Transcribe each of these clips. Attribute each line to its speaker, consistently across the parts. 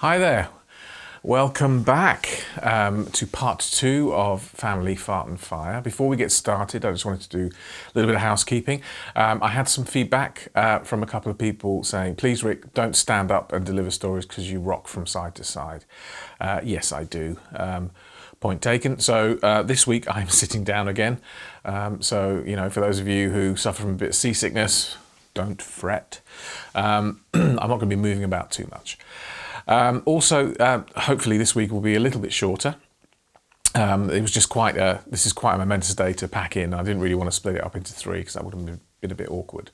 Speaker 1: Hi there. Welcome back to part 2 of Family Fart and Fire. Before we get started, I just wanted to do a little bit of housekeeping. I had some feedback from a couple of people saying, please Rick, don't stand up and deliver stories because you rock from side to side. Yes, I do. Point taken. So this week I'm sitting down again. So, you know, for those of you who suffer from a bit of seasickness, don't fret. I'm not going to be moving about too much. Hopefully this week will be a little bit shorter. It was just this is quite a momentous day to pack in. I didn't really want to split it up into 3 because that would have been a bit awkward.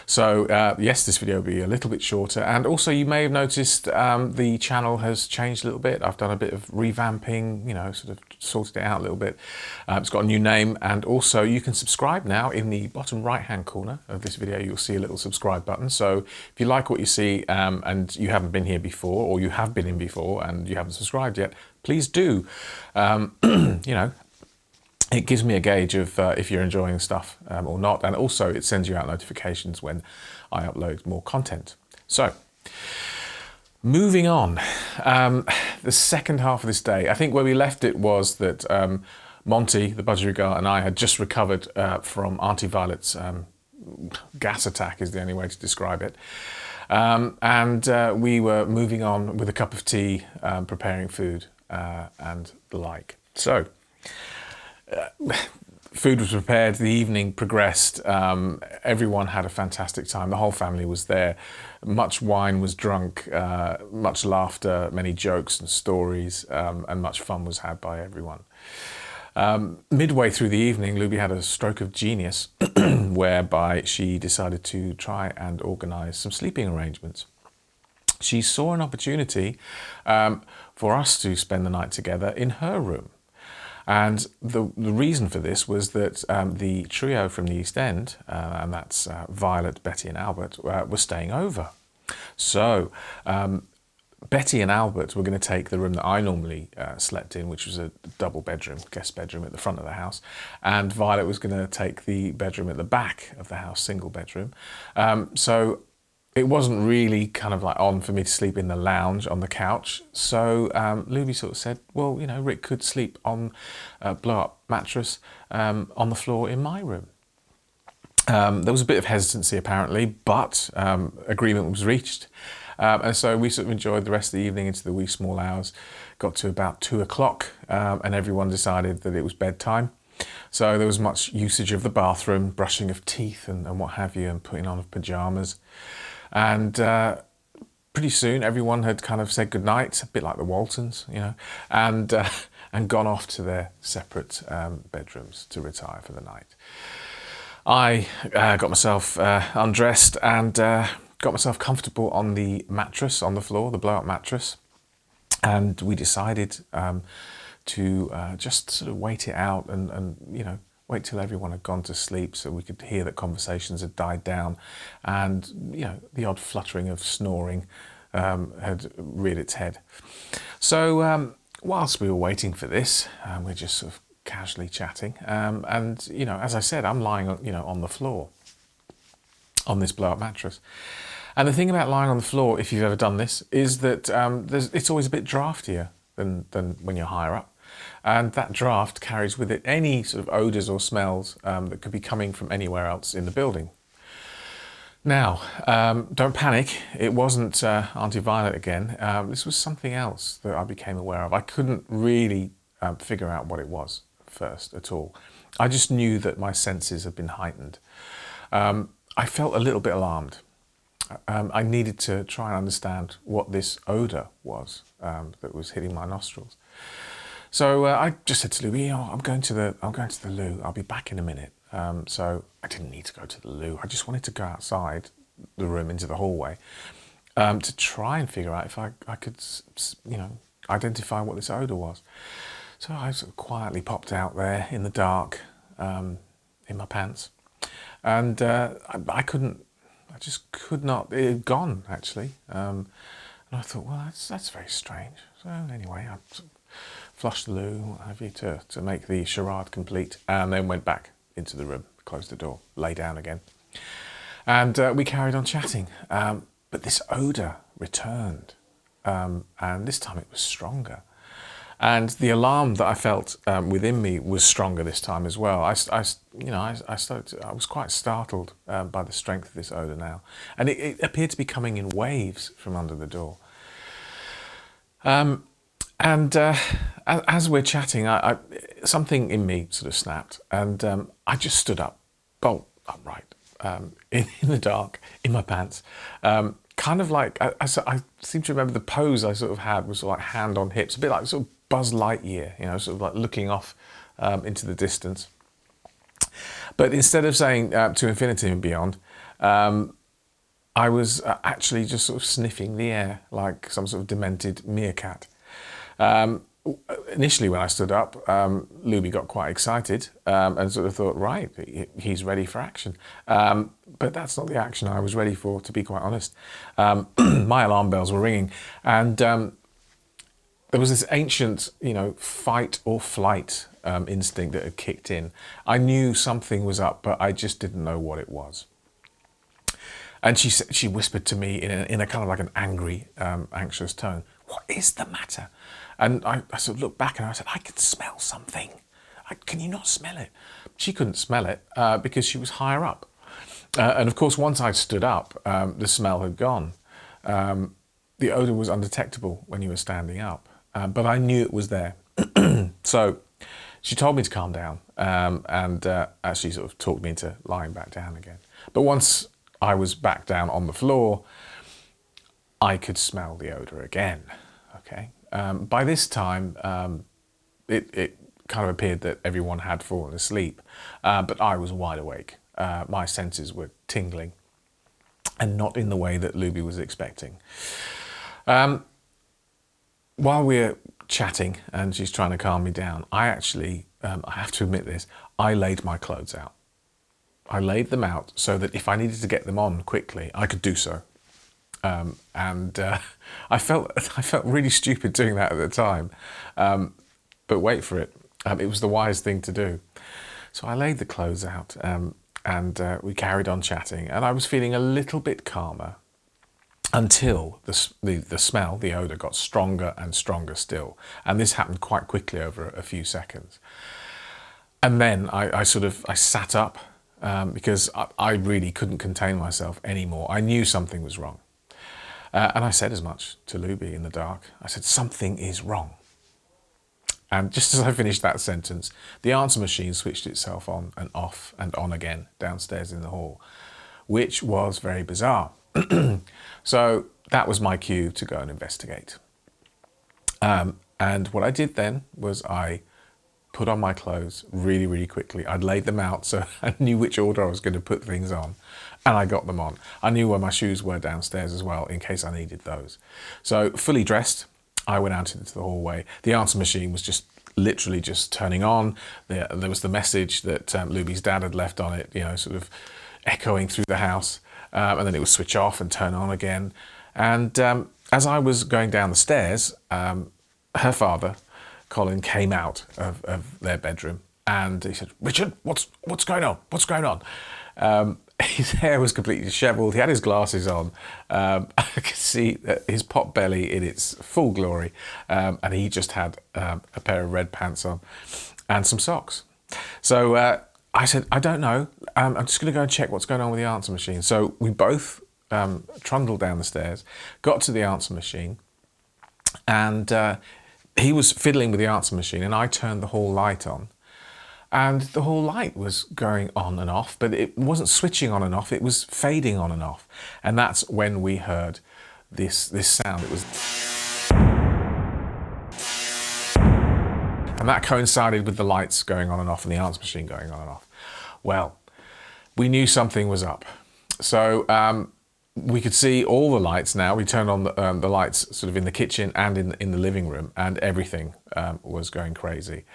Speaker 1: So yes, this video will be a little bit shorter. And also you may have noticed the channel has changed a little bit. I've done a bit of revamping, you know, sort of sorted it out a little bit. It's got a new name, and also you can subscribe now. In the bottom right hand corner of this video you'll see a little subscribe button. So if you like what you see and you haven't been here before, or you have been in before and you haven't subscribed yet, please do. You know, it gives me a gauge of if you're enjoying the stuff or not, and also it sends you out notifications when I upload more content. So, moving on, the second half of this day, I think where we left it was that Monty, the budgerigar, and I had just recovered from Auntie Violet's gas attack, is the only way to describe it. We were moving on with a cup of tea, preparing food and the like. So, food was prepared, the evening progressed, everyone had a fantastic time, the whole family was there, much wine was drunk, much laughter, many jokes and stories, and much fun was had by everyone. Midway through the evening, Luby had a stroke of genius whereby she decided to try and organise some sleeping arrangements. She saw an opportunity for us to spend the night together in her room. And the reason for this was that the trio from the East End, and that's Violet, Betty and Albert, were staying over. So Betty and Albert were going to take the room that I normally slept in, which was a double bedroom, guest bedroom at the front of the house. And Violet was going to take the bedroom at the back of the house, single bedroom. So it wasn't really kind of like on for me to sleep in the lounge on the couch. So Luby sort of said, well, you know, Rick could sleep on a blow-up mattress on the floor in my room. There was a bit of hesitancy apparently, but agreement was reached. And so we sort of enjoyed the rest of the evening into the wee small hours. Got to about 2 o'clock and everyone decided that it was bedtime. So there was much usage of the bathroom, brushing of teeth and what have you, and putting on of pyjamas. And pretty soon everyone had kind of said goodnight, a bit like the Waltons, you know, and gone off to their separate bedrooms to retire for the night. I got myself undressed and got myself comfortable on the mattress on the floor, the blow-up mattress, and we decided to just sort of wait it out and you know, wait till everyone had gone to sleep so we could hear that conversations had died down and, you know, the odd fluttering of snoring had reared its head. So whilst we were waiting for this, we're just sort of casually chatting, and, you know, as I said, I'm lying, you know, on the floor on this blow-up mattress. And the thing about lying on the floor, if you've ever done this, is that it's always a bit draftier than when you're higher up. And that draft carries with it any sort of odours or smells that could be coming from anywhere else in the building. Now, don't panic, it wasn't Auntie Violet again. This was something else that I became aware of. I couldn't really figure out what it was first at all. I just knew that my senses had been heightened. I felt a little bit alarmed. I needed to try and understand what this odour was that was hitting my nostrils. So I just said to Lou, you know, I'm going to the loo. I'll be back in a minute. So I didn't need to go to the loo. I just wanted to go outside the room into the hallway to try and figure out if I could, you know, identify what this odour was. So I sort of quietly popped out there in the dark in my pants, and I just could not. It had gone actually, and I thought, well, that's very strange. So anyway, I flushed the loo, what have you, to make the charade complete, and then went back into the room, closed the door, lay down again, and we carried on chatting. But this odour returned. and this time it was stronger. And the alarm that I felt within me was stronger this time as well. I was quite startled by the strength of this odour now. And it appeared to be coming in waves from under the door. As we're chatting, something in me sort of snapped, and I just stood up, bolt upright, in the dark, in my pants. Kind of like, I seem to remember the pose I sort of had was sort of like hand on hips, a bit like sort of Buzz Lightyear, sort of like looking off into the distance. But instead of saying to infinity and beyond, I was actually just sort of sniffing the air like some sort of demented meerkat. Initially when I stood up, Luby got quite excited and sort of thought, right, he's ready for action. But that's not the action I was ready for, to be quite honest. My alarm bells were ringing, and there was this ancient, fight or flight instinct that had kicked in. I knew something was up, but I just didn't know what it was. And she whispered to me in a kind of like an angry, anxious tone, "What is the matter?" And I sort of looked back and I said, "I can smell something. Can you not smell it?" She couldn't smell it because she was higher up. And of course, once I stood up, the smell had gone. The odour was undetectable when you were standing up, but I knew it was there. So she told me to calm down and actually sort of talked me into lying back down again. But once I was back down on the floor, I could smell the odour again. Okay. By this time, it kind of appeared that everyone had fallen asleep, but I was wide awake. My senses were tingling, and not in the way that Luby was expecting. While we're chatting and she's trying to calm me down, I actually, I have to admit this, I laid my clothes out. I laid them out so that if I needed to get them on quickly, I could do so. I felt really stupid doing that at the time, but wait for it, it was the wise thing to do. So I laid the clothes out, and we carried on chatting, and I was feeling a little bit calmer until the smell, the odour, got stronger and stronger still, and this happened quite quickly over a few seconds. And then I sat up because I really couldn't contain myself anymore. I knew something was wrong. And I said as much to Luby in the dark. I said, "Something is wrong." And just as I finished that sentence, the answer machine switched itself on and off and on again downstairs in the hall, which was very bizarre. So that was my cue to go and investigate. And what I did then was I put on my clothes really, really quickly. I'd laid them out so I knew which order I was going to put things on, and I got them on. I knew where my shoes were downstairs as well in case I needed those. So fully dressed, I went out into the hallway. The answer machine was just literally just turning on. There was the message that Luby's dad had left on it, sort of echoing through the house, and then it would switch off and turn on again. And as I was going down the stairs, her father, Colin, came out of their bedroom, and he said, "Richard, what's going on? What's going on?" His hair was completely dishevelled. He had his glasses on. I could see his pot belly in its full glory, and he just had a pair of red pants on and some socks. So I said, "I don't know. I'm just going to go and check what's going on with the answer machine." So we both trundled down the stairs, got to the answer machine, and he was fiddling with the answer machine, and I turned the hall light on. And the hall light was going on and off, but it wasn't switching on and off, it was fading on and off. And that's when we heard this sound. It was... And that coincided with the lights going on and off and the answer machine going on and off. Well, we knew something was up. So we could see all the lights now. We turned on the lights sort of in the kitchen and in the living room, and everything was going crazy.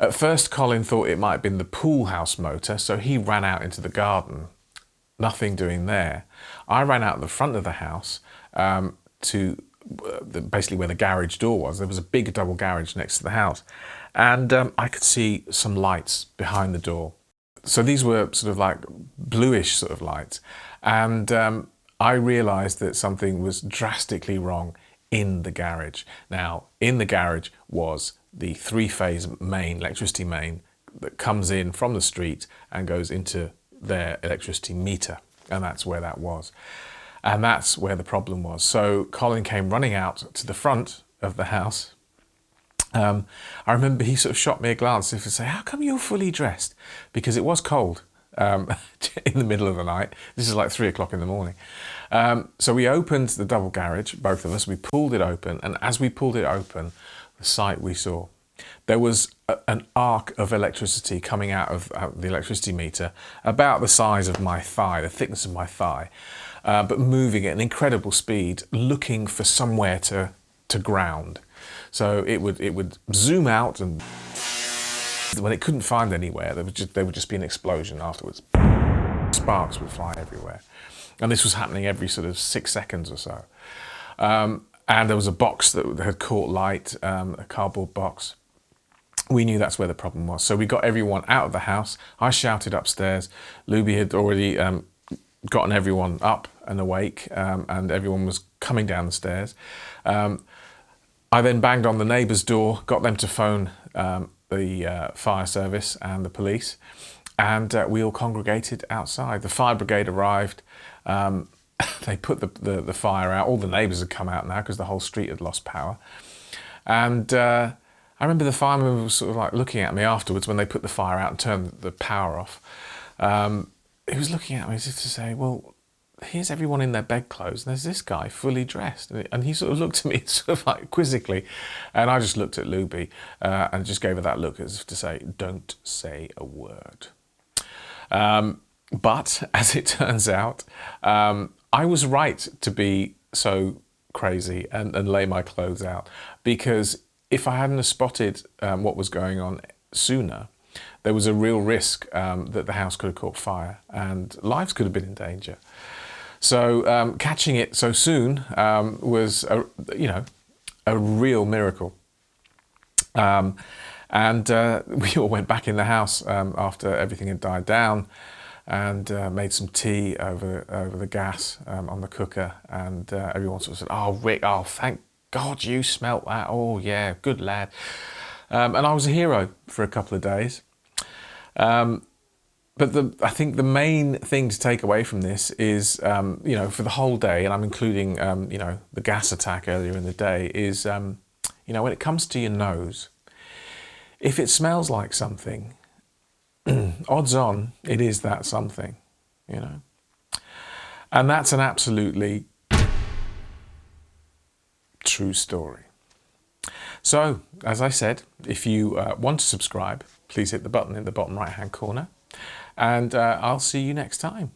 Speaker 1: At first, Colin thought it might have been the pool house motor, so he ran out into the garden. Nothing doing there. I ran out the front of the house to basically where the garage door was. There was a big double garage next to the house, and I could see some lights behind the door. So these were sort of like bluish sort of lights, and I realised that something was drastically wrong in the garage. Now, in the garage was the three-phase main, electricity main, that comes in from the street and goes into their electricity meter. And that's where that was. And that's where the problem was. So Colin came running out to the front of the house. I remember he sort of shot me a glance and say, "How come you're fully dressed?" Because it was cold in the middle of the night. This is like 3 o'clock in the morning. So we opened the double garage, both of us. We pulled it open. And as we pulled it open, the sight we saw, there was an arc of electricity coming out of the electricity meter about the size of my thigh, the thickness of my thigh, but moving at an incredible speed, looking for somewhere to ground. So it would zoom out, and when it couldn't find anywhere, there would just be an explosion afterwards. Sparks would fly everywhere. And this was happening every sort of 6 seconds or so. And there was a box that had caught light, a cardboard box. We knew that's where the problem was. So we got everyone out of the house. I shouted upstairs. Luby had already gotten everyone up and awake, and everyone was coming down the stairs. I then banged on the neighbour's door, got them to phone the fire service and the police, and we all congregated outside. The fire brigade arrived. They put the fire out. All the neighbours had come out now because the whole street had lost power. And I remember the fireman was sort of like looking at me afterwards when they put the fire out and turned the power off. He was looking at me as if to say, "Well, here's everyone in their bedclothes, and there's this guy fully dressed." And he sort of looked at me sort of like quizzically, and I just looked at Luby and just gave her that look as if to say, "Don't say a word." But as it turns out, I was right to be so crazy and lay my clothes out, because if I hadn't have spotted what was going on sooner, there was a real risk that the house could have caught fire and lives could have been in danger. So catching it so soon was, a real miracle. And we all went back in the house after everything had died down, and made some tea over the gas on the cooker, and everyone sort of said, "Oh, Rick, oh, thank God you smelt that. Oh, yeah, good lad." And I was a hero for a couple of days. But I think the main thing to take away from this is, for the whole day, and I'm including, the gas attack earlier in the day, is, when it comes to your nose, if it smells like something, odds on it is that something, And that's an absolutely true story. So, as I said, if you want to subscribe, please hit the button in the bottom right-hand corner, and I'll see you next time.